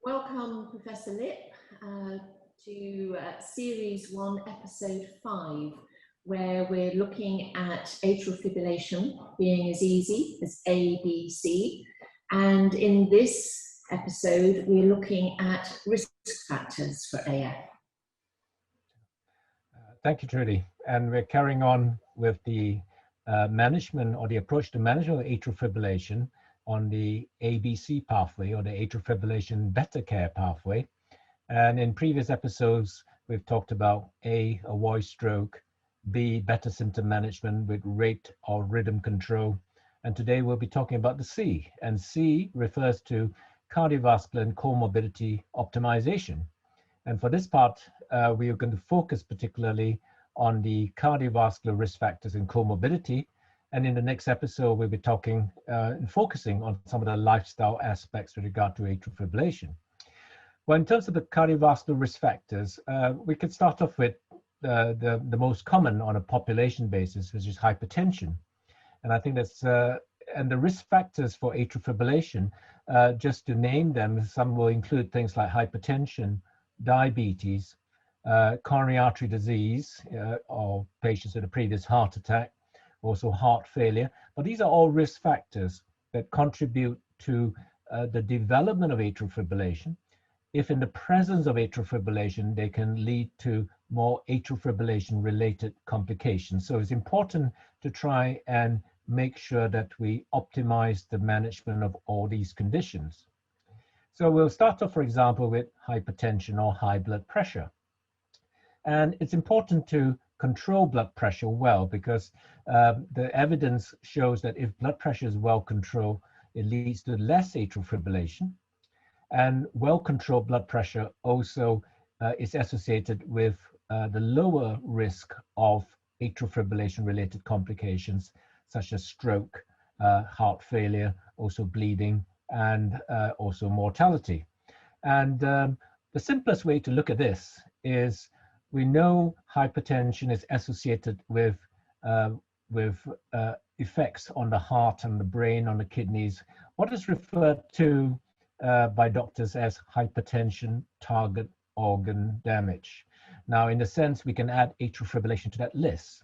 Welcome, Professor Lip, to Series 1, Episode 5, where we're looking at atrial fibrillation being as easy as A, B, C. And in this episode, we're looking at risk factors for AF. Thank you, Trudy. And we're carrying on with the management or the approach to management of atrial fibrillation on the ABC pathway or the atrial fibrillation better care pathway. And in previous episodes, we've talked about A, avoid stroke, B, better symptom management with rate or rhythm control. And today we'll be talking about the C, and C refers to cardiovascular and comorbidity optimization. And for this part, we are going to focus particularly on the cardiovascular risk factors and comorbidity. And in the next episode, we'll be talking and focusing on some of the lifestyle aspects with regard to atrial fibrillation. Well, in terms of the cardiovascular risk factors, we could start off with the most common on a population basis, which is hypertension. And I think that's, and the risk factors for atrial fibrillation, just to name them, some will include things like hypertension, diabetes, coronary artery disease, or patients with a previous heart attack, also heart failure. But these are all risk factors that contribute to the development of atrial fibrillation. If in the presence of atrial fibrillation, they can lead to more atrial fibrillation related complications. So it's important to try and make sure that we optimize the management of all these conditions. So we'll start off, for example, with hypertension or high blood pressure. And it's important to control blood pressure well, because the evidence shows that if blood pressure is well controlled, it leads to less atrial fibrillation. And well-controlled blood pressure also is associated with the lower risk of atrial fibrillation-related complications, such as stroke, heart failure, also bleeding, and also mortality. And the simplest way to look at this is we know hypertension is associated with effects on the heart and the brain, on the kidneys, what is referred to by doctors as hypertension target organ damage. Now, in a sense, we can add atrial fibrillation to that list.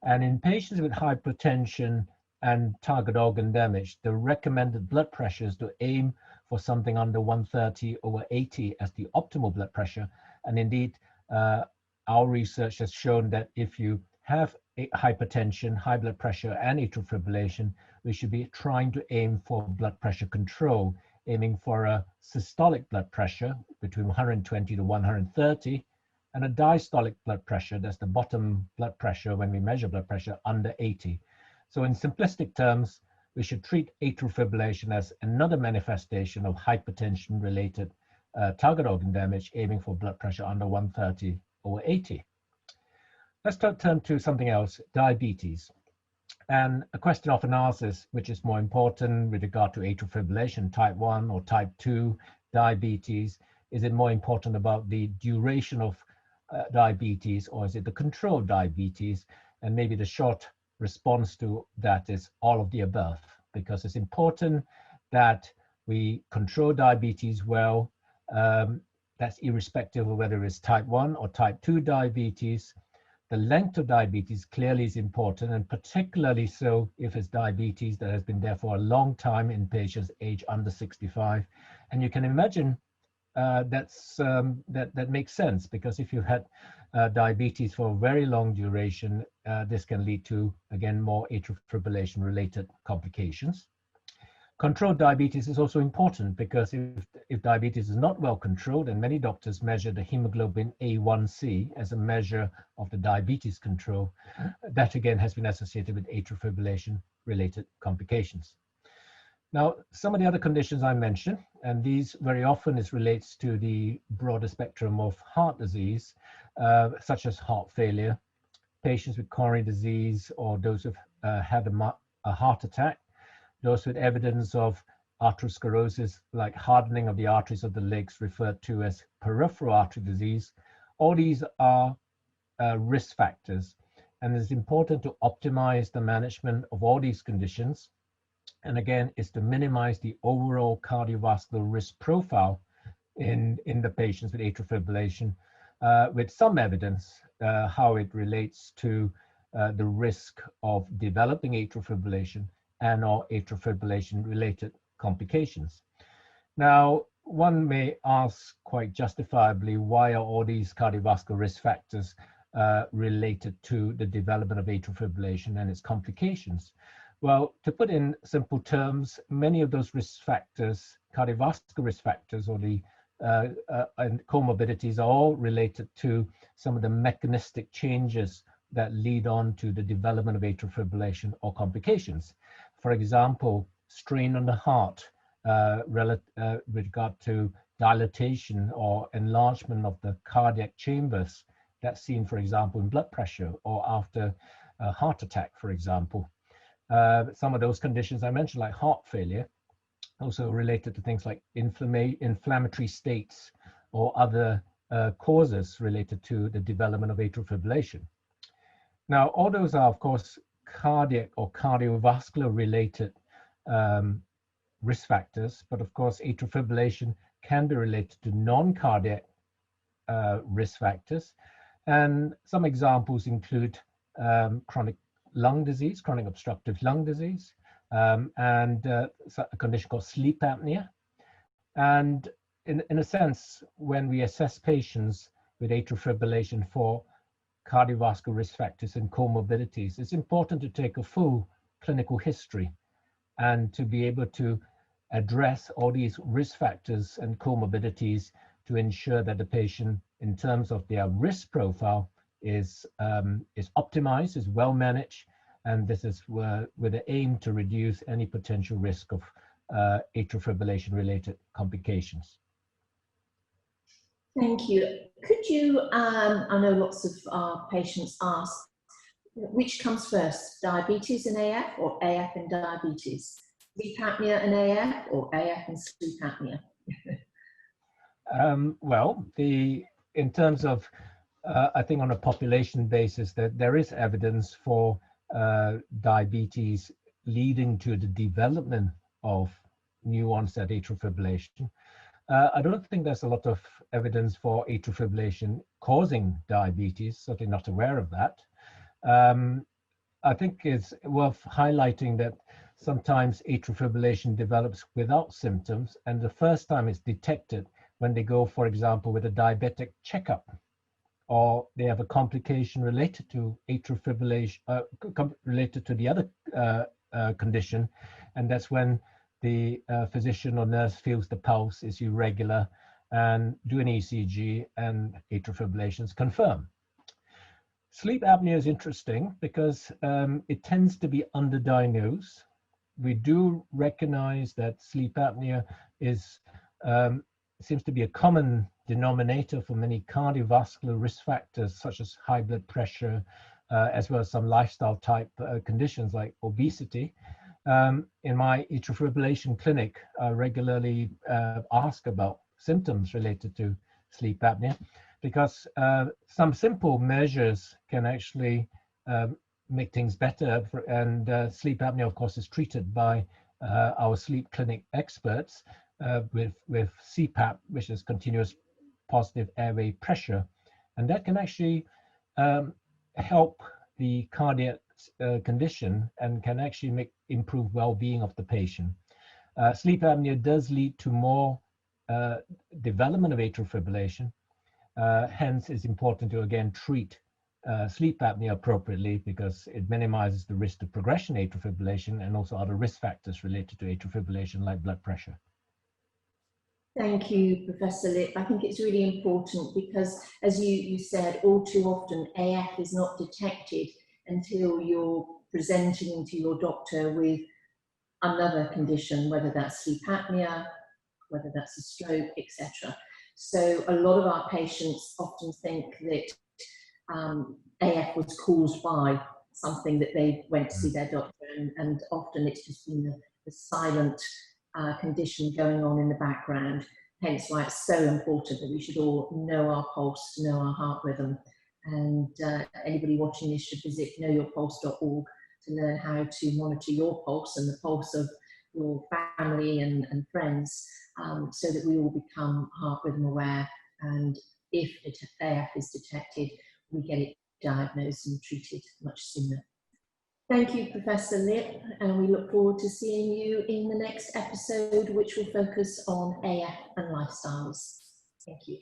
And in patients with hypertension and target organ damage, the recommended blood pressure is to aim for something under 130/80 as the optimal blood pressure. And indeed, our research has shown that if you have hypertension, high blood pressure, and atrial fibrillation, we should be trying to aim for blood pressure control, aiming for a systolic blood pressure between 120 to 130, and a diastolic blood pressure, that's the bottom blood pressure when we measure blood pressure, under 80. So in simplistic terms, we should treat atrial fibrillation as another manifestation of hypertension-related target organ damage, aiming for blood pressure under 130/80. Let's turn to something else, diabetes. And a question often asked is, which is more important with regard to atrial fibrillation, type 1 or type 2 diabetes? Is it more important about the duration of diabetes, or is it the controlled diabetes? And maybe the short response to that is all of the above, because it's important that we control diabetes well. That's irrespective of whether it's type 1 or type 2 diabetes. The length of diabetes clearly is important, and particularly so if it's diabetes that has been there for a long time in patients aged under 65. And you can imagine that makes sense, because if you had diabetes for a very long duration, this can lead to, again, more atrial fibrillation related complications. Controlled diabetes is also important, because if diabetes is not well controlled, and many doctors measure the hemoglobin A1C as a measure of the diabetes control, that again has been associated with atrial fibrillation related complications. Now, some of the other conditions I mentioned, and these very often relates to the broader spectrum of heart disease, such as heart failure, patients with coronary disease, or those who've had a heart attack, those with evidence of atherosclerosis, like hardening of the arteries of the legs, referred to as peripheral artery disease. All these are risk factors, and it's important to optimize the management of all these conditions. And again, is to minimize the overall cardiovascular risk profile in the patients with atrial fibrillation, with some evidence how it relates to the risk of developing atrial fibrillation and or atrial fibrillation related complications. Now, one may ask quite justifiably, why are all these cardiovascular risk factors related to the development of atrial fibrillation and its complications? Well, to put in simple terms, many of those risk factors, cardiovascular risk factors, or the and comorbidities are all related to some of the mechanistic changes that lead on to the development of atrial fibrillation or complications. For example, strain on the heart with regard to dilatation or enlargement of the cardiac chambers. That's seen, for example, in blood pressure or after a heart attack, for example. Some of those conditions I mentioned, like heart failure, also related to things like inflammatory states or other causes related to the development of atrial fibrillation. Now, all those are, of course, cardiac or cardiovascular related risk factors, but of course, atrial fibrillation can be related to non-cardiac risk factors. And some examples include chronic lung disease, chronic obstructive lung disease, and a condition called sleep apnea. And in a sense, when we assess patients with atrial fibrillation for cardiovascular risk factors and comorbidities, it's important to take a full clinical history and to be able to address all these risk factors and comorbidities to ensure that the patient, in terms of their risk profile, is optimized, is well managed, and this is with the aim to reduce any potential risk of atrial fibrillation related complications. Thank you. Could you, I know lots of our patients ask, which comes first, diabetes and AF or AF and diabetes? Sleep apnea and AF or AF and sleep apnea? Well, in terms of, I think on a population basis, that there is evidence for diabetes leading to the development of new onset atrial fibrillation. I don't think there's a lot of evidence for atrial fibrillation causing diabetes, certainly not aware of that. I think it's worth highlighting that sometimes atrial fibrillation develops without symptoms, and the first time it's detected when they go, for example, with a diabetic checkup, or they have a complication related to atrial fibrillation, related to the other condition, and that's when the physician or nurse feels the pulse is irregular and do an ECG and atrial fibrillation is confirmed. Sleep apnea is interesting because it tends to be underdiagnosed. We do recognize that sleep apnea is seems to be a common denominator for many cardiovascular risk factors such as high blood pressure, as well as some lifestyle type conditions like obesity. In my atrial fibrillation clinic, I regularly ask about symptoms related to sleep apnea, because some simple measures can actually make things better. And sleep apnea, of course, is treated by our sleep clinic experts with CPAP, which is continuous positive airway pressure. And that can actually help the cardiac condition and can actually improve well-being of the patient. Sleep apnea does lead to more development of atrial fibrillation. Hence, it's important to again treat sleep apnea appropriately because it minimizes the risk of progression atrial fibrillation and also other risk factors related to atrial fibrillation like blood pressure. Thank you, Professor Lipp. I think it's really important because, as you said, all too often AF is not detected until you're presenting to your doctor with another condition, whether that's sleep apnea, whether that's a stroke, etc. So a lot of our patients often think that AF was caused by something that they went to see their doctor, and often it's just been the silent condition going on in the background. Hence why it's so important that we should all know our pulse, know our heart rhythm. And anybody watching this should visit knowyourpulse.org to learn how to monitor your pulse and the pulse of your family and friends, so that we all become heart rhythm aware, and if AF is detected, we get it diagnosed and treated much sooner. Thank you, Professor Lipp, and we look forward to seeing you in the next episode, which will focus on AF and lifestyles. Thank you.